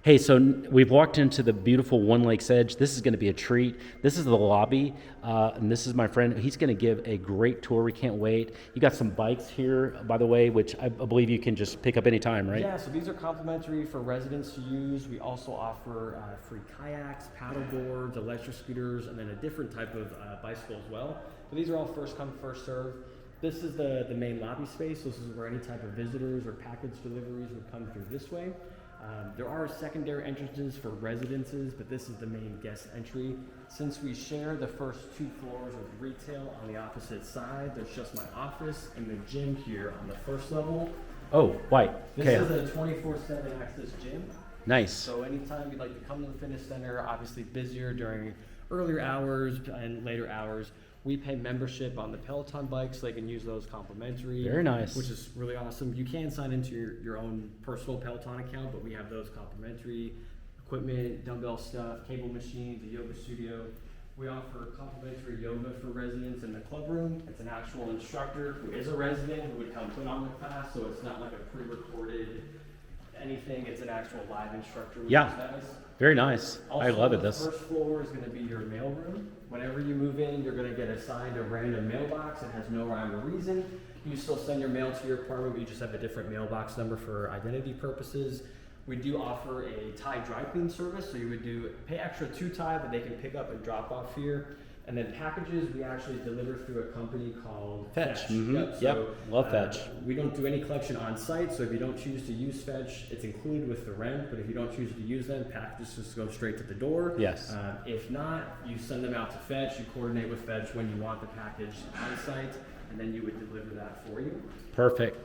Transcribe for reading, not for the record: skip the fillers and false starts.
Hey, so we've walked into the beautiful One Lakes Edge. This is going to be a treat. This is the lobby, and this is my friend. He's going to give a great tour. We can't wait. You got some bikes here, by the way, which I believe you can just pick up anytime, right? Yeah, so these are complimentary for residents to use. We also offer free kayaks, paddle boards, electric scooters, and then a different type of bicycle as well. So these are all first come, first serve. This is the main lobby space. This is where any type of visitors or package deliveries would come through this way. There are secondary entrances for residences, but this is the main guest entry. Since we share the first 2 floors with retail on the opposite side, there's just my office and the gym here on the first level. Oh, white. This Okay. is a 24/7 access gym. Nice. So anytime you'd like to come to the fitness center, obviously busier during earlier hours and later hours, we pay membership on the Peloton bikes, so they can use those complimentary. Very nice. Which is really awesome. You can sign into your own personal Peloton account, but we have those complimentary. Equipment, dumbbell stuff, cable machines, a yoga studio. We offer complimentary yoga for residents in the club room. It's an actual instructor who is a resident who would come put on the class, so it's not like a pre-recorded anything. It's an actual live instructor, which Yeah. is nice. Very nice. Also, I love it. the This. first floor is going to be your mail room. Whenever you move in, you're going to get assigned a random mailbox. It has no rhyme or reason. You still send your mail to your apartment, but you just have a different mailbox number for identity purposes. We do offer a Thai dry clean service, so you would pay extra to Thai, but they can pick up and drop off here. And then packages, we actually deliver through a company called Fetch. Fetch. Mhm. Yep. Love Fetch. We don't do any collection on site, so if you don't choose to use Fetch, it's included with the rent. But if you don't choose to use them, packages just go straight to the door. Yes. If not, you send them out to Fetch. You coordinate with Fetch when you want the package on site, and then you would deliver that for you. Perfect.